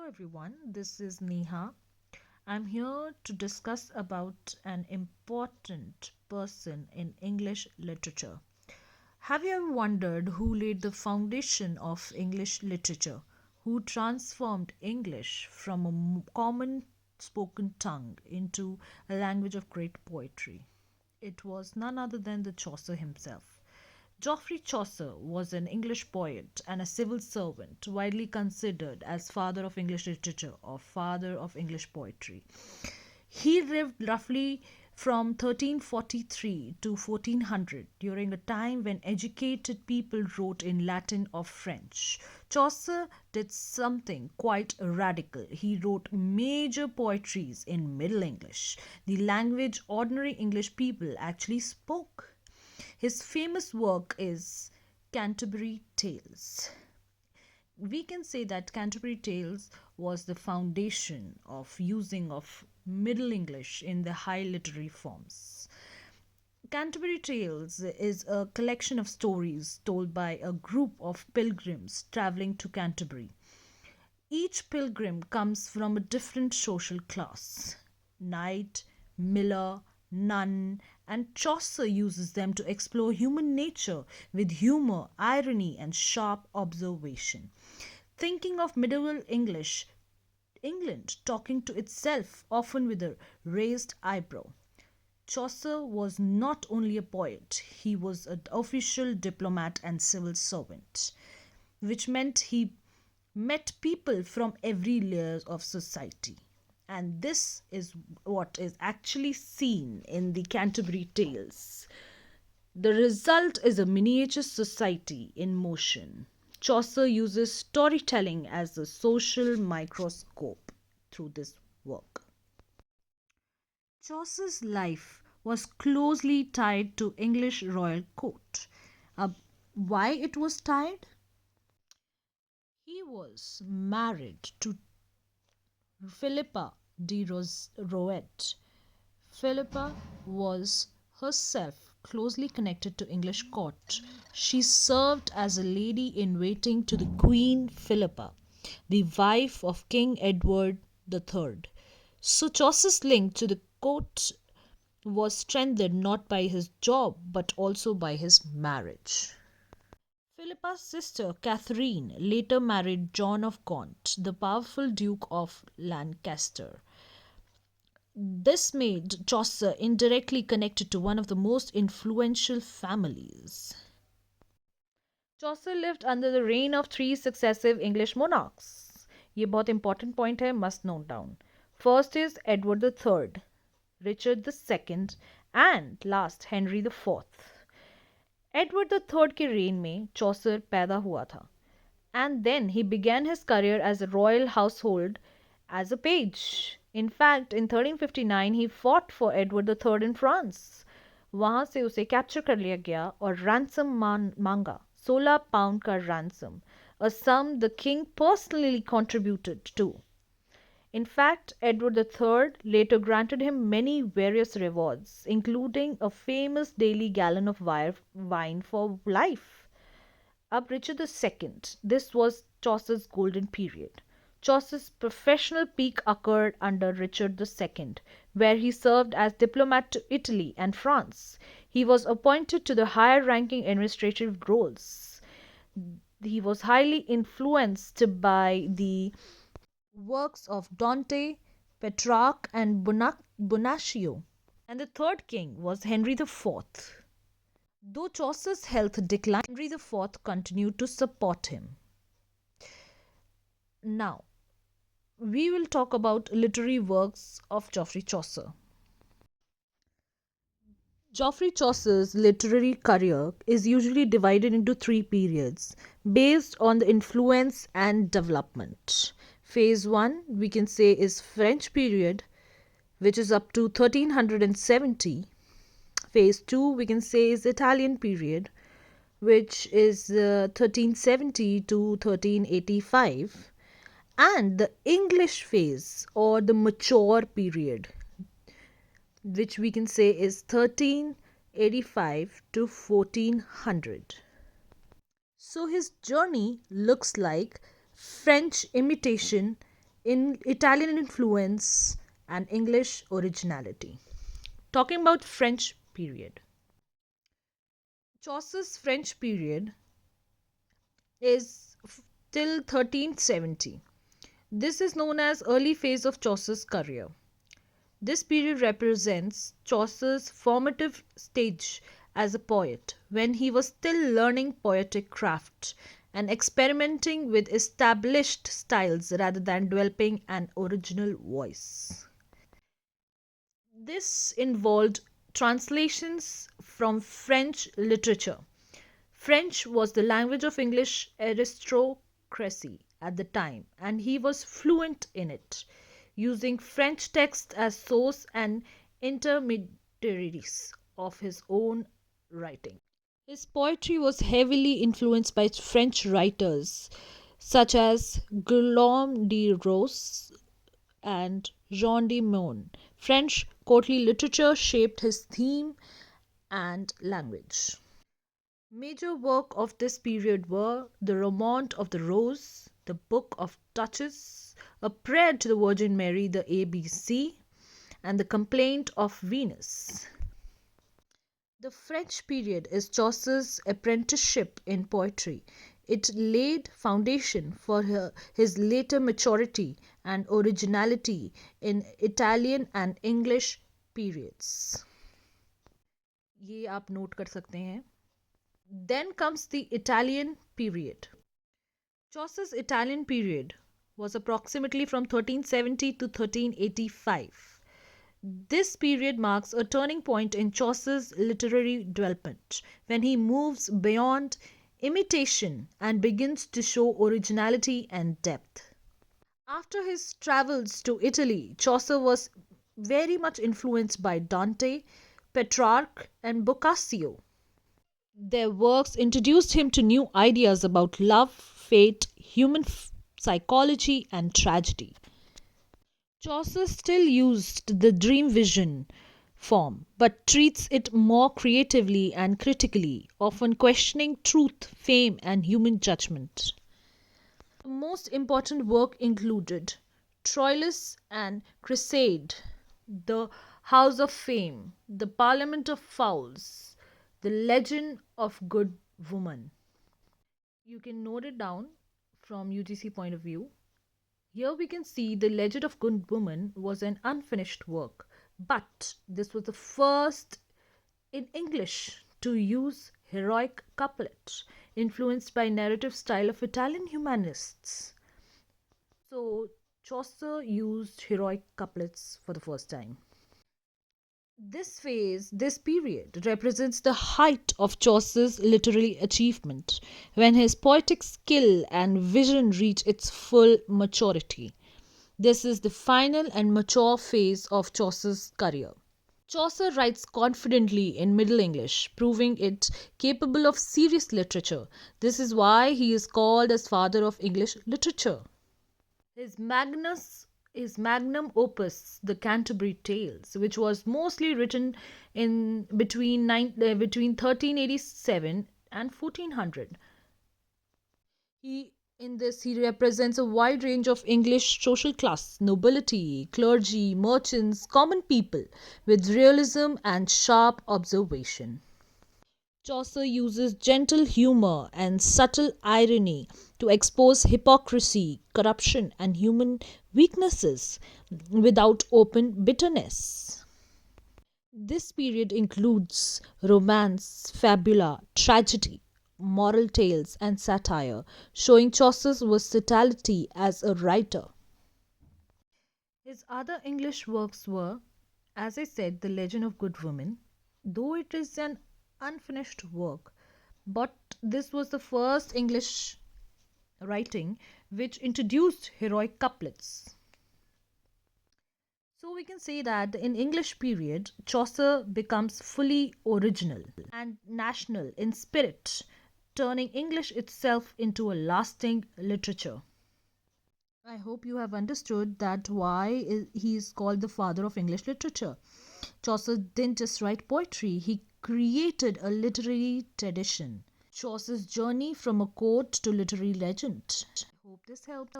Hello everyone, this is Neha. I'm here to discuss about an important person in English literature. Have you ever wondered who laid the foundation of English literature? Who transformed English from a common spoken tongue into a language of great poetry? It was none other than the Chaucer himself. Geoffrey Chaucer was an English poet and a civil servant, widely considered as father of English literature or father of English poetry. He lived roughly from 1343 to 1400 during a time when educated people wrote in Latin or French. Chaucer did something quite radical. He wrote major poetries in Middle English, the language ordinary English people actually spoke. His famous work is Canterbury Tales. We can say that Canterbury Tales was the foundation of using of Middle English in the high literary forms. Canterbury Tales is a collection of stories told by a group of pilgrims traveling to Canterbury. Each pilgrim comes from a different social class: knight, miller, nun, and Chaucer uses them to explore human nature with humor, irony, and sharp observation. Thinking of medieval England talking to itself, often with a raised eyebrow. Chaucer was not only a poet, he was an official diplomat and civil servant, which meant he met people from every layer of society. And this is what is actually seen in the Canterbury Tales. The result is a miniature society in motion. Chaucer uses storytelling as a social microscope through this work. Chaucer's life was closely tied to English royal court. Uh, why it was tied? He was married to Philippa de Roet. Philippa was herself closely connected to English court. She served as a lady in waiting to the Queen Philippa, the wife of King Edward III. So Chaucer's link to the court was strengthened not by his job but also by his marriage. Philippa's sister Catherine later married John of Gaunt, the powerful Duke of Lancaster. This made Chaucer indirectly connected to one of the most influential families. Chaucer lived under the reign of three successive English monarchs. ये बहुत important point है, must note down. First is Edward III, Richard II, and last Henry IV. Edward the third के rain में चौसर पैदा हुआ था and then he began his career as a royal household as a page. In fact, in 1359 he fought for Edward III in France. वहां से उसे capture कर लिया गया और रैंसम मांगा 16 पाउंड का ransom, a sum the king personally contributed to. In fact, Edward III later granted him many various rewards, including a famous daily gallon of wine for life. Up Richard II, this was Chaucer's golden period. Chaucer's professional peak occurred under Richard II, where he served as diplomat to Italy and France. He was appointed to the higher ranking administrative roles. He was highly influenced by the works of Dante, Petrarch, and Boccaccio. And the third king was Henry IV. Though Chaucer's health declined, Henry IV continued to support him. Now, we will talk about literary works of Geoffrey Chaucer. Geoffrey Chaucer's literary career is usually divided into three periods based on the influence and development. Phase 1 we can say is French period, which is up to 1370. Phase 2 we can say is Italian period, which is 1370 to 1385, and the English phase or the mature period, which we can say is 1385 to 1400. So his journey looks like French imitation in Italian influence and English originality. Talking about French period. Chaucer's French period is till 1370. This is known as early phase of Chaucer's career. This period represents Chaucer's formative stage as a poet when he was still learning poetic craft and experimenting with established styles rather than developing an original voice. This involved translations from French literature. French was the language of English aristocracy at the time, and he was fluent in it, using French texts as source and intermediaries of his own writing. His poetry was heavily influenced by French writers such as Guillaume de Rose and Jean de Meun. French courtly literature shaped his theme and language. Major work of this period were The Romaunt of the Rose, The Book of Touches, A Prayer to the Virgin Mary, the ABC, and The Complaint of Venus. The French period is Chaucer's apprenticeship in poetry. It laid foundation for his later maturity and originality in Italian and English periods. ये आप note कर सकते हैं. Then comes the Italian period. Chaucer's Italian period was approximately from 1370 to 1385. This period marks a turning point in Chaucer's literary development when he moves beyond imitation and begins to show originality and depth. After his travels to Italy, Chaucer was very much influenced by Dante, Petrarch, and Boccaccio. Their works introduced him to new ideas about love, fate, human psychology, and tragedy. Chaucer still used the dream vision form, but treats it more creatively and critically, often questioning truth, fame, and human judgment. The most important work included Troilus and Cressade, The House of Fame, The Parliament of Fowls, The Legend of Good Woman. You can note it down from UGC point of view. Here we can see The Legend of Good Woman was an unfinished work, but this was the first in English to use heroic couplet, influenced by narrative style of Italian humanists. So Chaucer used heroic couplets for the first time. This period, represents the height of Chaucer's literary achievement, when his poetic skill and vision reach its full maturity. This is the final and mature phase of Chaucer's career. Chaucer writes confidently in Middle English, proving it capable of serious literature. This is why he is called as father of English literature. His magnum opus, The Canterbury Tales, which was mostly written in between 1387 and 1400. He represents a wide range of English social class, nobility, clergy, merchants, common people, with realism and sharp observation. Chaucer uses gentle humor and subtle irony to expose hypocrisy, corruption, and human weaknesses without open bitterness. This period includes romance, fabula, tragedy, moral tales, and satire, showing Chaucer's versatility as a writer. His other English works were, as I said, The Legend of Good Woman, though it is an unfinished work, but this was the first English writing which introduced heroic couplets. So we can say that in English period, Chaucer becomes fully original and national in spirit, turning English itself into a lasting literature. I hope you have understood that why he is called the father of English literature. Chaucer didn't just write poetry, he created a literary tradition. Chaucer's journey from a court to literary legend. I hope this helped.